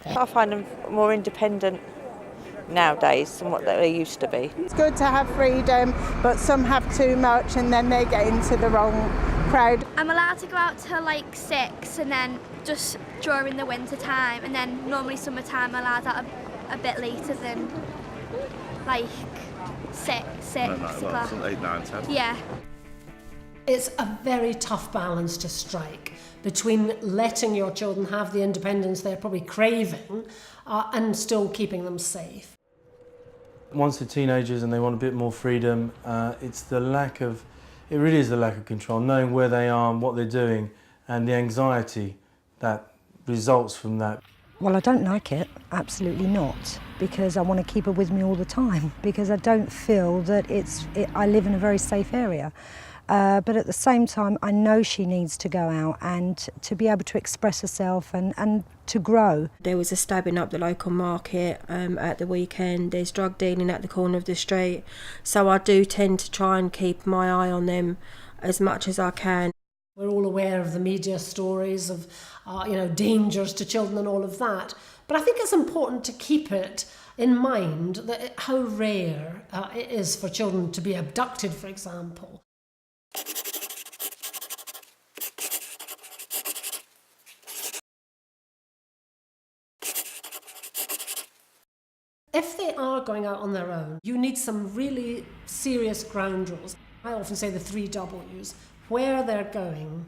I find them more independent nowadays than what they used to be. It's good to have freedom, but some have too much and then they get into the wrong crowd. I'm allowed to go out till like 6 and then just during the winter time, and then normally summertime I'm allowed out a bit later than like 6 o'clock. 8, 9, 10. Yeah. It's a very tough balance to strike between letting your children have the independence they're probably craving and still keeping them safe. Once they're teenagers and they want a bit more freedom, it really is the lack of control, knowing where they are and what they're doing, and the anxiety that results from that. Well, I don't like it, absolutely not, because I want to keep her with me all the time, because I don't feel that I live in a very safe area. But at the same time, I know she needs to go out and to be able to express herself and to grow. There was a stabbing up the local market at the weekend. There's drug dealing at the corner of the street. So I do tend to try and keep my eye on them as much as I can. We're all aware of the media stories of dangers to children and all of that. But I think it's important to keep it in mind that how rare it is for children to be abducted, for example. If they are going out on their own, you need some really serious ground rules. I often say the 3 W's: where they're going,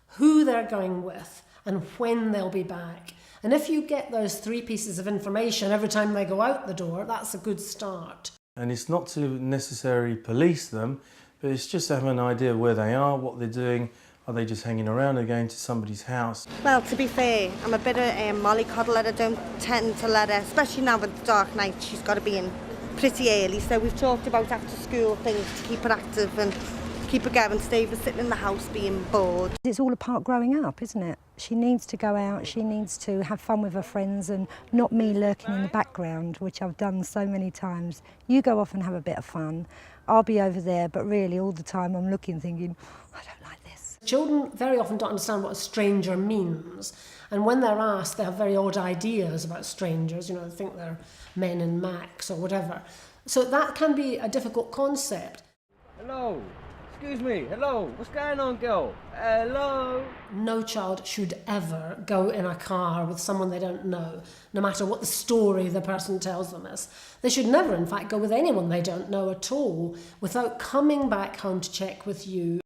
who they're going with, and when they'll be back. And if you get those 3 pieces of information every time they go out the door, that's a good start. And it's not to necessarily police them, but it's just to have an idea of where they are, what they're doing. Are they just hanging around or going to somebody's house? Well, to be fair, I'm a bit of a mollycoddler. I don't tend to let her, especially now with the dark night, she's got to be in pretty early. So we've talked about after school things to keep her active and keep her going, stay her sitting in the house being bored. It's all a part of growing up, isn't it? She needs to go out, she needs to have fun with her friends and not me lurking in the background, which I've done so many times. You go off and have a bit of fun. I'll be over there, but really all the time I'm looking thinking, I don't like this. Children very often don't understand what a stranger means, and when they're asked they have very odd ideas about strangers, they think they're men in Macs or whatever. So that can be a difficult concept. Hello, excuse me, hello, what's going on, girl? Hello? No child should ever go in a car with someone they don't know, no matter what the story the person tells them is. They should never, in fact, go with anyone they don't know at all without coming back home to check with you.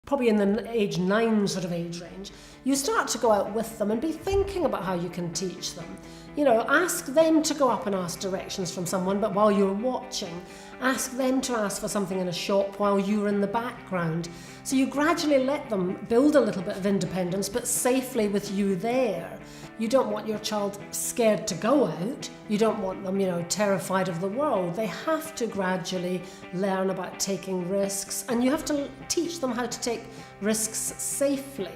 Probably in the age 9 sort of age range, you start to go out with them and be thinking about how you can teach them. Ask them to go up and ask directions from someone, but while you're watching, ask them to ask for something in a shop while you're in the background. So you gradually let them build a little bit of independence, but safely with you there. You don't want your child scared to go out. You don't want them, terrified of the world. They have to gradually learn about taking risks, and you have to teach them how to take risks safely.